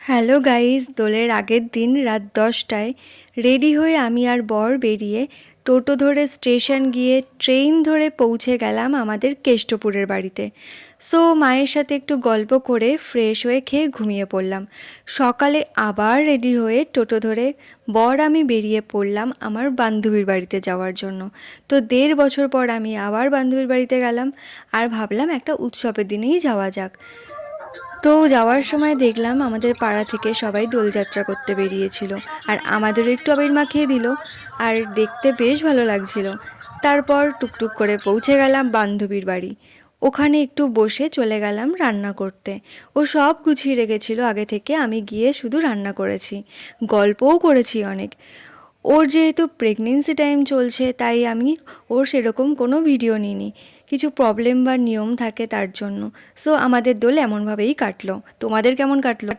Hello guys, দোলের আগের দিন রাত 10টায় রেডি হয়ে আমি আর বর বেরিয়ে টোটো ধরে স্টেশন গিয়ে ট্রেন ধরে পৌঁছে গেলাম আমাদের কেষ্টপুরের বাড়িতে। সো মায়ের সাথে একটু গল্প করে ফ্রেশ হয়ে খেয়ে ঘুমিয়ে পড়লাম। সকালে আবার রেডি হয়ে টোটো ধরে বর আমি বেরিয়ে পড়লাম আমার বান্ধবীর বাড়িতে যাওয়ার জন্য। তো 1.5 বছর পর আমি আবার বান্ধবীর বাড়িতে গেলাম আর ভাবলাম একটা উৎসবের দিনেই যাওয়া যাক। তো যাওয়ার সময় দেখলাম আমাদের পাড়া থেকে সবাই দোলযাত্রা করতে বেরিয়েছিল, আর আমাদেরও একটু আবির মাখিয়ে দিল, আর দেখতে বেশ ভালো লাগছিল। তারপর টুকটুক করে পৌঁছে গেলাম বান্ধবীর বাড়ি। ওখানে একটু বসে চলে গেলাম রান্না করতে। ও সব গুছিয়ে রেখেছিল আগে থেকে, আমি গিয়ে শুধু রান্না করেছি, গল্পও করেছি অনেক। ওর যেহেতু প্রেগনেন্সি টাইম চলছে তাই আমি ওর সেরকম কোনো ভিডিও নিইনি, কিছু প্রবলেম বা নিয়ম থাকে তার জন্য। সো আমাদের দোল এমনভাবেই কাটলো। তোমাদের কেমন কাটলো?